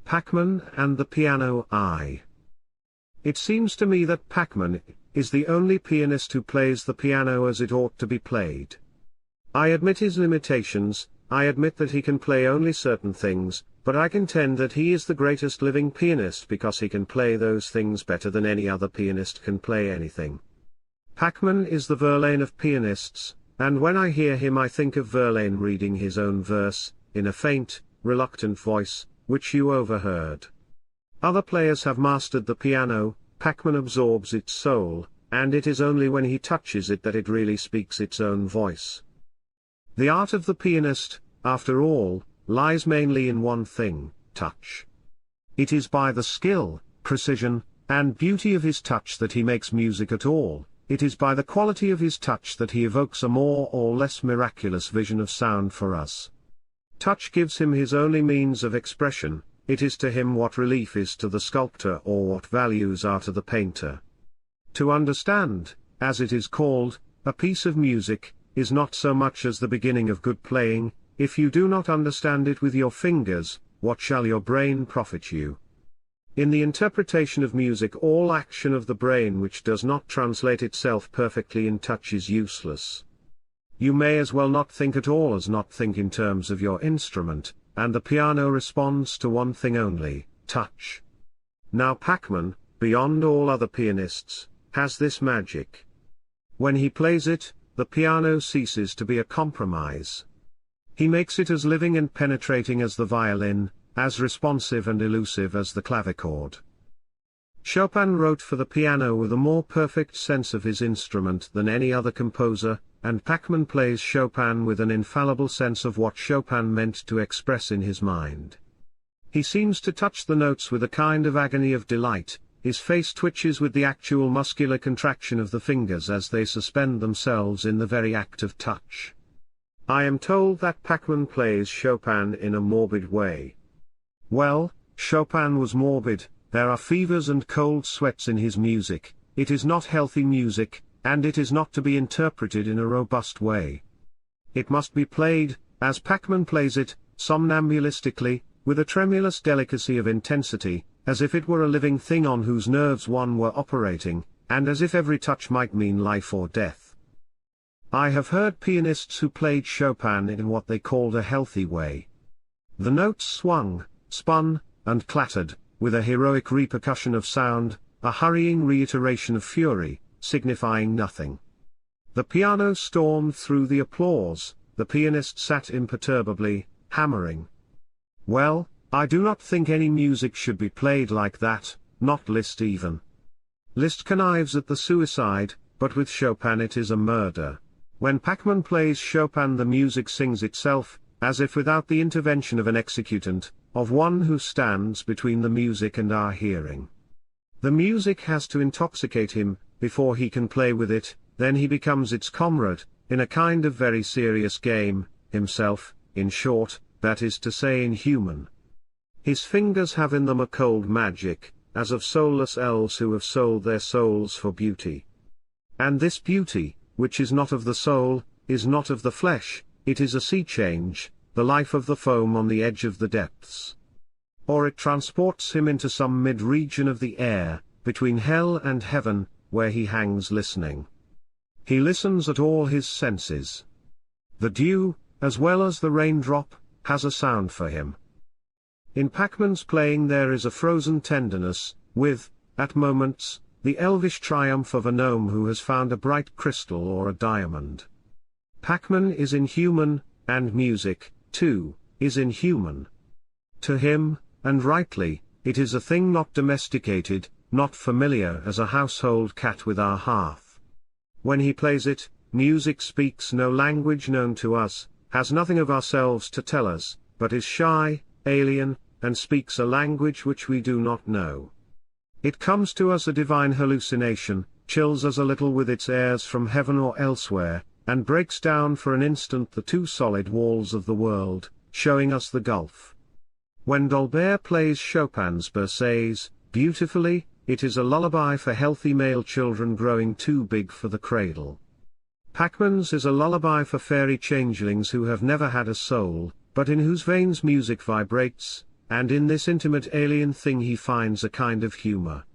Pac-Man and the Piano. It seems to me that Pac-Man is the only pianist who plays the piano as it ought to be played. I admit his limitations, I admit that he can play only certain things, but I contend that he is the greatest living pianist because he can play those things better than any other pianist can play anything. Pac-Man is the Verlaine of pianists, and when I hear him I think of Verlaine reading his own verse, in a faint, reluctant voice, which you overheard. Other players have mastered the piano, Pac-Man absorbs its soul, and it is only when he touches it that it really speaks its own voice. The art of the pianist, after all, lies mainly in one thing, touch. It is by the skill, precision, and beauty of his touch that he makes music at all, it is by the quality of his touch that he evokes a more or less miraculous vision of sound for us. Touch gives him his only means of expression, it is to him what relief is to the sculptor or what values are to the painter. To understand, as it is called, a piece of music, is not so much as the beginning of good playing. If you do not understand it with your fingers, what shall your brain profit you? In the interpretation of music all action of the brain which does not translate itself perfectly in touch is useless. You may as well not think at all as not think in terms of your instrument, and the piano responds to one thing only, touch. Now Pac-Man, beyond all other pianists, has this magic. When he plays it, the piano ceases to be a compromise. He makes it as living and penetrating as the violin, as responsive and elusive as the clavichord. Chopin wrote for the piano with a more perfect sense of his instrument than any other composer, and Pac-Man plays Chopin with an infallible sense of what Chopin meant to express in his mind. He seems to touch the notes with a kind of agony of delight, his face twitches with the actual muscular contraction of the fingers as they suspend themselves in the very act of touch. I am told that Pac-Man plays Chopin in a morbid way. Well, Chopin was morbid, there are fevers and cold sweats in his music, it is not healthy music, and it is not to be interpreted in a robust way. It must be played, as Pac-Man plays it, somnambulistically, with a tremulous delicacy of intensity, as if it were a living thing on whose nerves one were operating, and as if every touch might mean life or death. I have heard pianists who played Chopin in what they called a healthy way. The notes swung, spun, and clattered, with a heroic repercussion of sound, a hurrying reiteration of fury, signifying nothing. The piano stormed through the applause, the pianist sat imperturbably, hammering. Well, I do not think any music should be played like that, not Liszt even. Liszt connives at the suicide, but with Chopin it is a murder. When Pac-Man plays Chopin the music sings itself, as if without the intervention of an executant, of one who stands between the music and our hearing. The music has to intoxicate him, before he can play with it, then he becomes its comrade, in a kind of very serious game, himself, in short, that is to say inhuman. His fingers have in them a cold magic, as of soulless elves who have sold their souls for beauty. And this beauty, which is not of the soul, is not of the flesh, it is a sea change, the life of the foam on the edge of the depths. Or it transports him into some mid-region of the air, between hell and heaven, where he hangs listening. He listens at all his senses. The dew, as well as the raindrop, has a sound for him. In Pac-Man's playing there is a frozen tenderness, with, at moments, the elvish triumph of a gnome who has found a bright crystal or a diamond. Pac-Man is inhuman, and music, too, is inhuman. To him, and rightly, it is a thing not domesticated, not familiar as a household cat with our hearth. When he plays it, music speaks no language known to us, has nothing of ourselves to tell us, but is shy, alien, and speaks a language which we do not know. It comes to us a divine hallucination, chills us a little with its airs from heaven or elsewhere, and breaks down for an instant the two solid walls of the world, showing us the gulf. When Dolbear plays Chopin's Berceuse, beautifully, it is a lullaby for healthy male children growing too big for the cradle. Pac-Man's is a lullaby for fairy changelings who have never had a soul, but in whose veins music vibrates, and in this intimate alien thing he finds a kind of humor.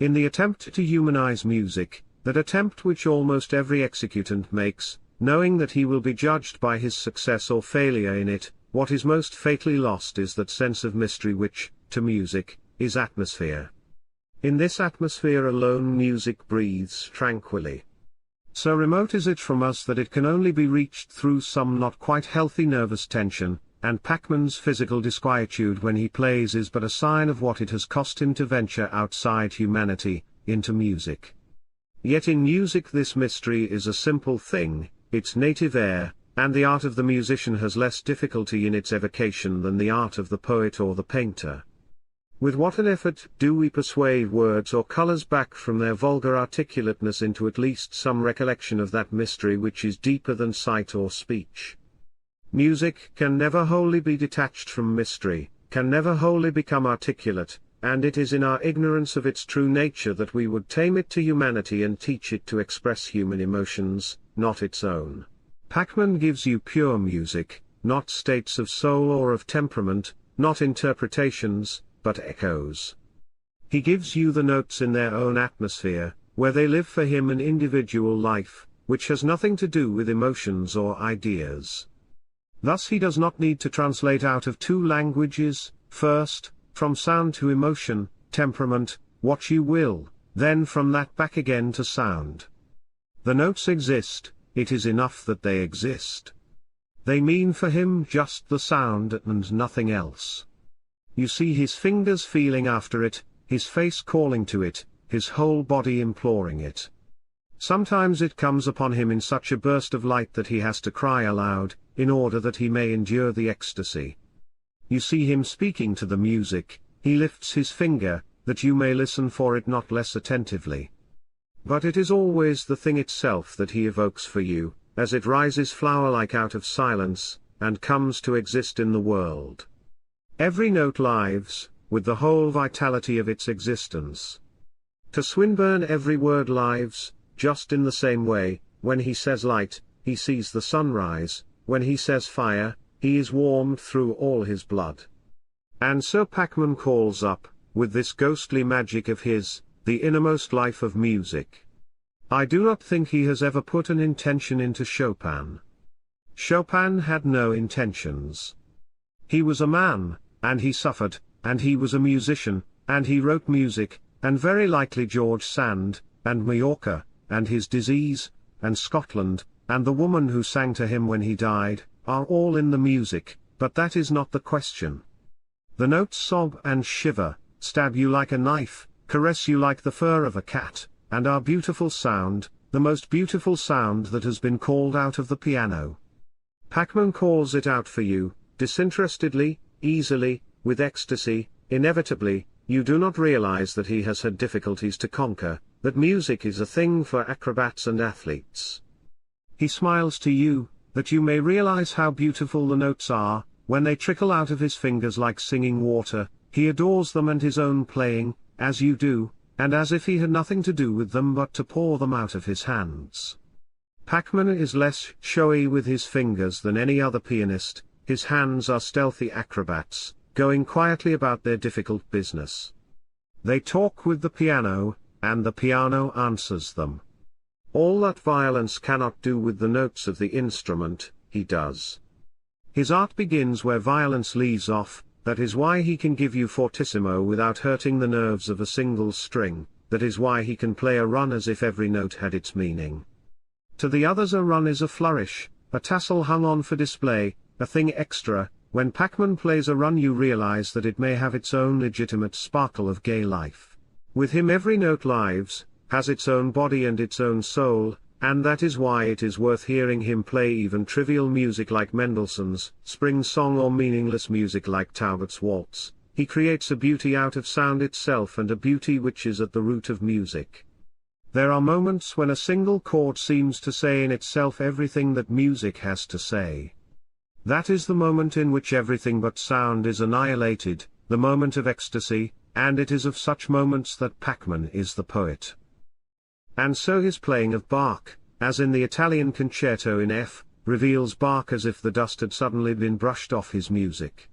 In the attempt to humanize music, that attempt which almost every executant makes, knowing that he will be judged by his success or failure in it, what is most fatally lost is that sense of mystery which, to music, is atmosphere. In this atmosphere alone music breathes tranquilly. So remote is it from us that it can only be reached through some not quite healthy nervous tension, and Pachman's physical disquietude when he plays is but a sign of what it has cost him to venture outside humanity, into music. Yet in music this mystery is a simple thing, its native air, and the art of the musician has less difficulty in its evocation than the art of the poet or the painter. With what an effort do we persuade words or colors back from their vulgar articulateness into at least some recollection of that mystery which is deeper than sight or speech. Music can never wholly be detached from mystery, can never wholly become articulate, and it is in our ignorance of its true nature that we would tame it to humanity and teach it to express human emotions, not its own. Pachman gives you pure music, not states of soul or of temperament, not interpretations, but echoes. He gives you the notes in their own atmosphere, where they live for him an individual life, which has nothing to do with emotions or ideas. Thus he does not need to translate out of two languages, first, from sound to emotion, temperament, what you will, then from that back again to sound. The notes exist, it is enough that they exist. They mean for him just the sound and nothing else. You see his fingers feeling after it, his face calling to it, his whole body imploring it. Sometimes it comes upon him in such a burst of light that he has to cry aloud, in order that he may endure the ecstasy. You see him speaking to the music, he lifts his finger, that you may listen for it not less attentively. But it is always the thing itself that he evokes for you, as it rises flower-like out of silence, and comes to exist in the world. Every note lives, with the whole vitality of its existence. To Swinburne every word lives, just in the same way, when he says light, he sees the sunrise, when he says fire, he is warmed through all his blood. And so Pachman calls up, with this ghostly magic of his, the innermost life of music. I do not think he has ever put an intention into Chopin. Chopin had no intentions. He was a man, and he suffered, and he was a musician, and he wrote music, and very likely George Sand, and Majorca, and his disease, and Scotland, and the woman who sang to him when he died, are all in the music, but that is not the question. The notes sob and shiver, stab you like a knife, caress you like the fur of a cat, and are beautiful sound, the most beautiful sound that has been called out of the piano. Pachman calls it out for you, disinterestedly, easily, with ecstasy, inevitably. You do not realize that he has had difficulties to conquer, that music is a thing for acrobats and athletes. He smiles to you, that you may realize how beautiful the notes are, when they trickle out of his fingers like singing water. He adores them and his own playing, as you do, and as if he had nothing to do with them but to pour them out of his hands. Pachman is less showy with his fingers than any other pianist. His hands are stealthy acrobats, going quietly about their difficult business. They talk with the piano, and the piano answers them. All that violence cannot do with the notes of the instrument, he does. His art begins where violence leaves off. That is why he can give you fortissimo without hurting the nerves of a single string, that is why he can play a run as if every note had its meaning. To the others a run is a flourish, a tassel hung on for display, a thing extra. When Pachman plays a run you realize that it may have its own legitimate sparkle of gay life. With him every note lives, has its own body and its own soul, and that is why it is worth hearing him play even trivial music like Mendelssohn's Spring Song or meaningless music like Taubert's Waltz. He creates a beauty out of sound itself and a beauty which is at the root of music. There are moments when a single chord seems to say in itself everything that music has to say. That is the moment in which everything but sound is annihilated, the moment of ecstasy, and it is of such moments that Pachman is the poet. And so his playing of Bach, as in the Italian concerto in F, reveals Bach as if the dust had suddenly been brushed off his music.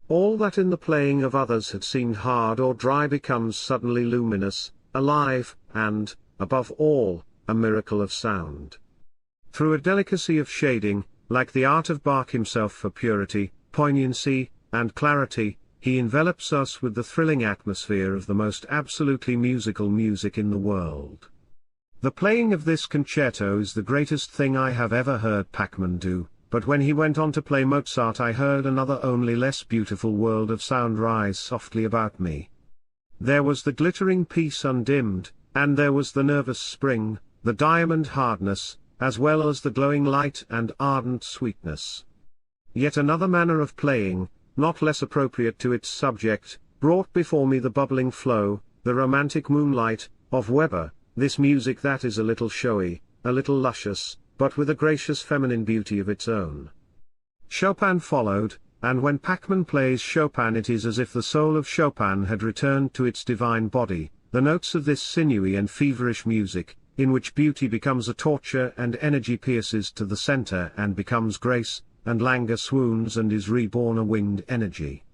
All that in the playing of others had seemed hard or dry becomes suddenly luminous, alive, and, above all, a miracle of sound. Through a delicacy of shading, like the art of Bach himself for purity, poignancy, and clarity, he envelops us with the thrilling atmosphere of the most absolutely musical music in the world. The playing of this concerto is the greatest thing I have ever heard Pachmann do, but when he went on to play Mozart I heard another only less beautiful world of sound rise softly about me. There was the glittering peace undimmed, and there was the nervous spring, the diamond hardness, as well as the glowing light and ardent sweetness. Yet another manner of playing, not less appropriate to its subject, brought before me the bubbling flow, the romantic moonlight, of Weber, this music that is a little showy, a little luscious, but with a gracious feminine beauty of its own. Chopin followed, and when Pachmann plays Chopin it is as if the soul of Chopin had returned to its divine body, the notes of this sinewy and feverish music, in which beauty becomes a torture and energy pierces to the center and becomes grace, and languor swoons and is reborn a winged energy.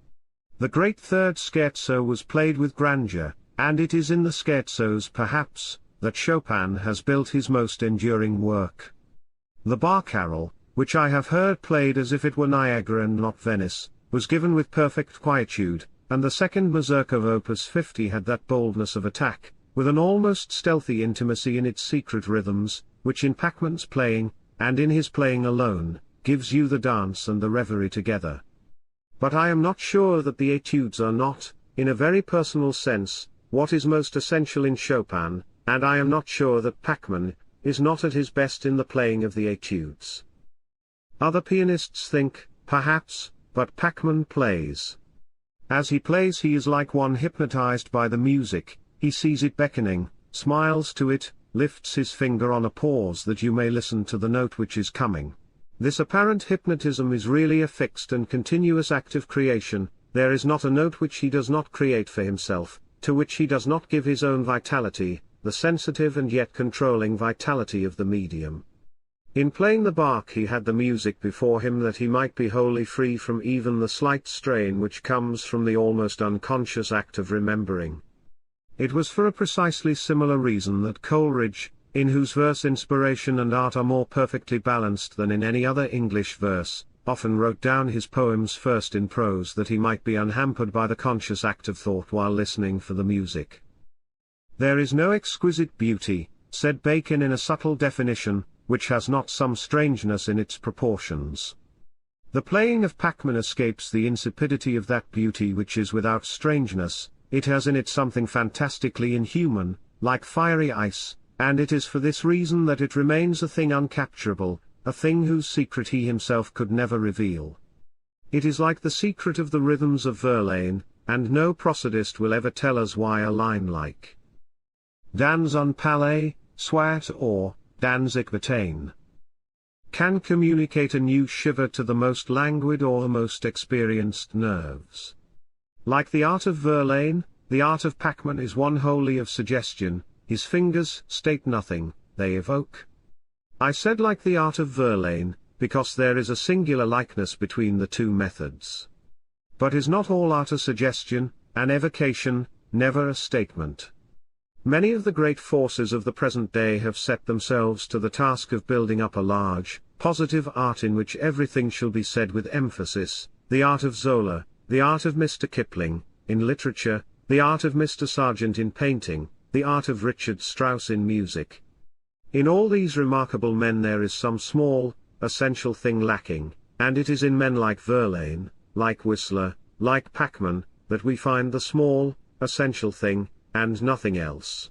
The great third scherzo was played with grandeur, and it is in the scherzos perhaps, that Chopin has built his most enduring work. The Bar Carol, which I have heard played as if it were Niagara and not Venice, was given with perfect quietude, and the second Mazurka of Opus 50 had that boldness of attack, with an almost stealthy intimacy in its secret rhythms, which in Pachmann's playing, and in his playing alone, gives you the dance and the reverie together. But I am not sure that the etudes are not, in a very personal sense, what is most essential in Chopin, and I am not sure that Pachmann is not at his best in the playing of the etudes. Other pianists think, perhaps, but Pachmann plays. As he plays he is like one hypnotized by the music, he sees it beckoning, smiles to it, lifts his finger on a pause that you may listen to the note which is coming. This apparent hypnotism is really a fixed and continuous act of creation, there is not a note which he does not create for himself, to which he does not give his own vitality, the sensitive and yet controlling vitality of the medium. In playing the Bach he had the music before him that he might be wholly free from even the slight strain which comes from the almost unconscious act of remembering. It was for a precisely similar reason that Coleridge, in whose verse inspiration and art are more perfectly balanced than in any other English verse, often wrote down his poems first in prose that he might be unhampered by the conscious act of thought while listening for the music. There is no exquisite beauty, said Bacon in a subtle definition, which has not some strangeness in its proportions. The playing of Pachmann escapes the insipidity of that beauty which is without strangeness, it has in it something fantastically inhuman, like fiery ice, and it is for this reason that it remains a thing uncapturable, a thing whose secret he himself could never reveal. It is like the secret of the rhythms of Verlaine, and no prosodist will ever tell us why a line like Dans un palais, soit or, dans équitaine, can communicate a new shiver to the most languid or the most experienced nerves. Like the art of Verlaine, the art of Pachmann is one wholly of suggestion, his fingers state nothing, they evoke. I said like the art of Verlaine, because there is a singular likeness between the two methods. But is not all art a suggestion, an evocation, never a statement? Many of the great forces of the present day have set themselves to the task of building up a large, positive art in which everything shall be said with emphasis, the art of Zola, the art of Mr. Kipling, in literature, the art of Mr. Sargent in painting, the art of Richard Strauss in music. In all these remarkable men there is some small, essential thing lacking, and it is in men like Verlaine, like Whistler, like Pachmann, that we find the small, essential thing, and nothing else.